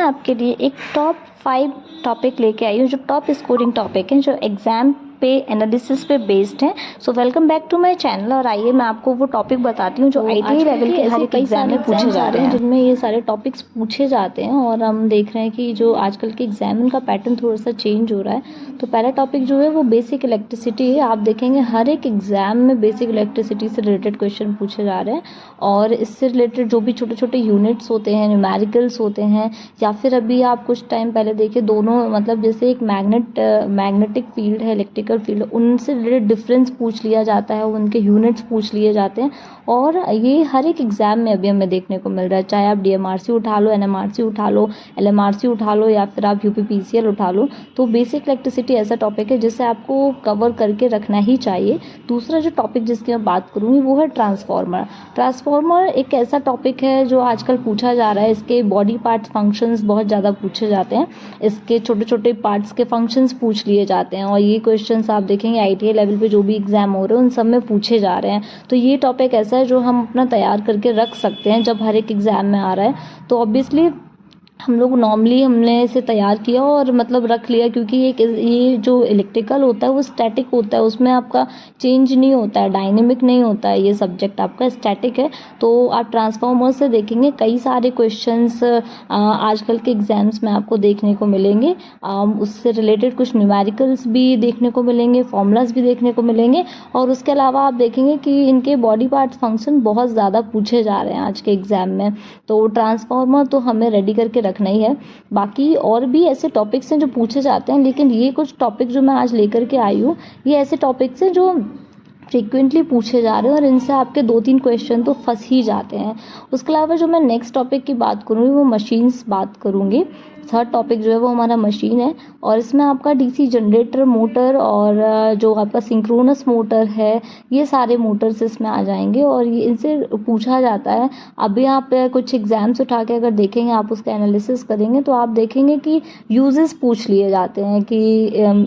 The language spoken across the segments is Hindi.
आपके लिए एक टॉप 5 टॉपिक लेके आई हूँ जो टॉप स्कोरिंग टॉपिक हैं जो एग्ज़ाम पे एनालिसिस पे बेस्ड हैं। So welcome back to my channel. और आइए मैं आपको वो टॉपिक बताती हूँ जो आईटीआई लेवल के हर एक एग्जाम में पूछे जा रहे हैं, जिनमें ये सारे टॉपिक्स पूछे जाते हैं। और हम देख रहे हैं कि जो आजकल के एग्जाम का पैटर्न थोड़ा सा चेंज हो रहा है। तो पहला टॉपिक जो है वो बेसिक इलेक्ट्रिसिटी है। आप देखेंगे हर एक एग्जाम में बेसिक इलेक्ट्रिसिटी से रिलेटेड क्वेश्चन पूछे जा रहे हैं और इससे रिलेटेड जो भी छोटे छोटे यूनिट्स होते हैं, न्यूमेरिकल्स होते हैं, या फिर अभी आप कुछ टाइम पहले देखिए दोनों मतलब जैसे एक मैग्नेटिक फील्ड है, इलेक्ट्रिकल फील्ड, उनसे रिलेटेड डिफरेंस पूछ लिया जाता है, उनके यूनिट्स पूछ लिए जाते हैं। और ये हर एक एग्जाम में अभी हमें देखने को मिल रहा है, चाहे आप डीएमआरसी उठा लो, एनएमआरसी उठा लो, एलएमआरसी उठा लो, या फिर आप यूपीपीसीएल उठा लो। तो बेसिक इलेक्ट्रिसिटी ऐसा टॉपिक है जिसे आपको कवर करके रखना ही चाहिए। दूसरा जो टॉपिक जिसकी मैं बात करूँगी वो है ट्रांसफार्मर। ट्रांसफार्मर एक ऐसा टॉपिक है जो आजकल पूछा जा रहा है। इसके बॉडी पार्ट्स फंक्शंस बहुत ज़्यादा पूछे जाते हैं, इसके छोटे छोटे पार्ट्स के फंक्शंस पूछ लिए जाते हैं। और ये क्वेश्चन आप देखेंगे आईटीआई लेवल पे जो भी एग्जाम हो रहे हैं उन सब में पूछे जा रहे हैं। तो ये टॉपिक ऐसा है जो हम अपना तैयार करके रख सकते हैं जब हर एक एग्जाम में आ रहा है। तो ऑब्वियसली हम लोग नॉर्मली हमने इसे तैयार किया और मतलब रख लिया, क्योंकि ये जो इलेक्ट्रिकल होता है वो स्टैटिक होता है, उसमें आपका चेंज नहीं होता है, डायनेमिक नहीं होता है। ये सब्जेक्ट आपका स्टैटिक है। तो आप ट्रांसफार्मर से देखेंगे कई सारे क्वेश्चंस आजकल के एग्जाम्स में आपको देखने को मिलेंगे। उससे रिलेटेड कुछ न्यूमेरिकल्स भी देखने को मिलेंगे, फॉर्मूलाज भी देखने को मिलेंगे। और उसके अलावा आप देखेंगे कि इनके बॉडी पार्ट्स फंक्शन बहुत ज़्यादा पूछे जा रहे हैं आज के एग्जाम में। तो ट्रांसफार्मर तो हमें रेडी करके रखना ही है। बाकी और भी ऐसे टॉपिक्स हैं जो पूछे जाते हैं, लेकिन ये कुछ टॉपिक जो मैं आज लेकर के आई हूँ ये ऐसे टॉपिक्स हैं जो फ्रीक्वेंटली पूछे जा रहे हैं और इनसे आपके 2-3 क्वेश्चन तो फंस ही जाते हैं। उसके अलावा जो मैं नेक्स्ट टॉपिक की बात करूँगी वो मशीन्स बात करूँगी। थर्ड टॉपिक जो है वो हमारा मशीन है और इसमें आपका डीसी जनरेटर, मोटर और जो आपका सिंक्रोनस मोटर है, ये सारे मोटर्स इसमें आ जाएंगे और ये इनसे पूछा जाता है। अभी आप कुछ एग्जाम्स उठा के अगर देखेंगे, आप उसका एनालिसिस करेंगे तो आप देखेंगे कि यूजेस पूछ लिए जाते हैं कि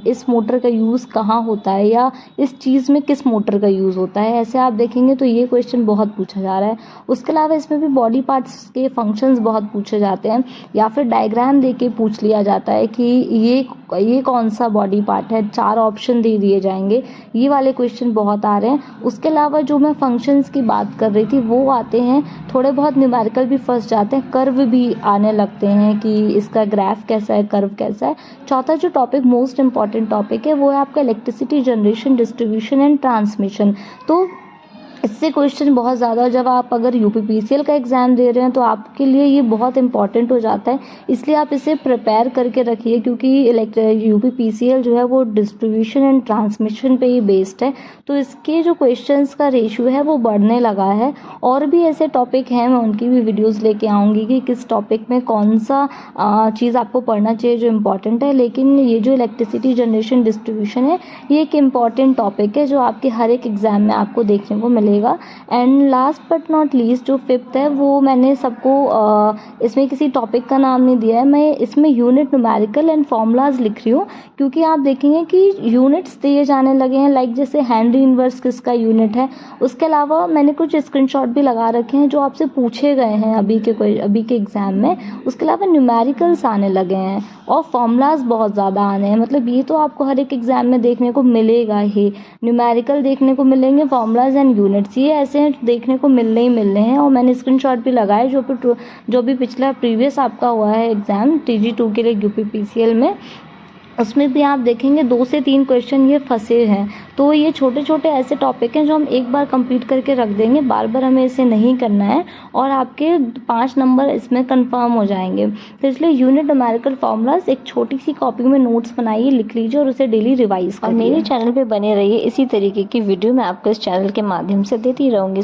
इस मोटर का यूज़ कहाँ होता है या इस चीज़ में किस मोटर का यूज़ होता है। ऐसे आप देखेंगे तो ये क्वेश्चन बहुत पूछा जा रहा है। उसके अलावा इसमें भी बॉडी पार्ट्स के फंक्शंस बहुत पूछे जाते हैं, या फिर डायग्राम के पूछ लिया जाता है कि ये कौन सा बॉडी पार्ट है। 4 ऑप्शन दे दिए जाएंगे। ये वाले क्वेश्चन बहुत आ रहे हैं। उसके अलावा जो मैं फंक्शंस की बात कर रही थी वो आते हैं, थोड़े बहुत न्यूमेरिकल भी फंस जाते हैं, कर्व भी आने लगते हैं कि इसका ग्राफ कैसा है, कर्व कैसा है। चौथा जो टॉपिक मोस्ट इंपॉर्टेंट टॉपिक है वो है आपका electricity generation, distribution and transmission. तो इससे क्वेश्चन बहुत ज़्यादा, जब आप अगर यूपीपीसीएल का एग्ज़ाम दे रहे हैं तो आपके लिए ये बहुत इंपॉर्टेंट हो जाता है। इसलिए आप इसे प्रिपेयर करके रखिए, क्योंकि यूपीपीसीएल जो है वो डिस्ट्रीब्यूशन एंड ट्रांसमिशन पे ही बेस्ड है। तो इसके जो क्वेश्चंस का रेशियो है वो बढ़ने लगा है। और भी ऐसे टॉपिक हैं, मैं उनकी भी वीडियोज़ लेके आऊँगी कि किस टॉपिक में कौन सा चीज़ आपको पढ़ना चाहिए जो इम्पॉर्टेंट है। लेकिन ये जो इलेक्ट्रिसिटी जनरेशन, डिस्ट्रीब्यूशन है, ये एक इम्पॉर्टेंट टॉपिक है जो आपके हर एक एग्ज़ाम में आपको देखने को मिलेगा। And last but not least जो 5th है वो मैंने सबको इसमें किसी टॉपिक का नाम नहीं दिया है, मैं इसमें यूनिट, न्यूमेरिकल एंड फॉर्मूलाज लिख रही हूँ, क्योंकि आप देखेंगे कि यूनिट्स दिए जाने लगे हैं, लाइक जैसे हेनरी इनवर्स किसका यूनिट है। उसके अलावा मैंने कुछ स्क्रीनशॉट भी लगा रखे हैं जो आपसे पूछे गए हैं अभी के एग्जाम में। उसके अलावा न्यूमेरिकल्स आने लगे हैं और फॉर्मूलाज बहुत ज़्यादा आने हैं। मतलब ये तो आपको हर एक एग्जाम में देखने को मिलेगा ही, न्यूमेरिकल देखने को मिलेंगे, फॉर्मूलाज एंड यूनिट्स ये ऐसे हैं देखने को मिलने ही मिलने हैं। और मैंने स्क्रीनशॉट भी लगाए जो भी पिछला प्रीवियस आपका हुआ है एग्ज़ाम TG2 के लिए यूपीपीसीएल में, उसमें भी आप देखेंगे 2 से 3 क्वेश्चन ये फंसे हैं। तो ये छोटे छोटे ऐसे टॉपिक हैं जो हम एक बार कंप्लीट करके रख देंगे, बार बार हमें इसे नहीं करना है और आपके 5 नंबर इसमें कंफर्म हो जाएंगे। तो इसलिए यूनिट, न्यूमेरिकल, फॉर्मूलाज एक छोटी सी कॉपी में नोट्स बनाइए, लिख लीजिए और उसे डेली रिवाइज करिए। और मेरे चैनल पे बने रहिए, इसी तरीके की वीडियो मैं आपको इस चैनल के माध्यम से देती रहूँगी।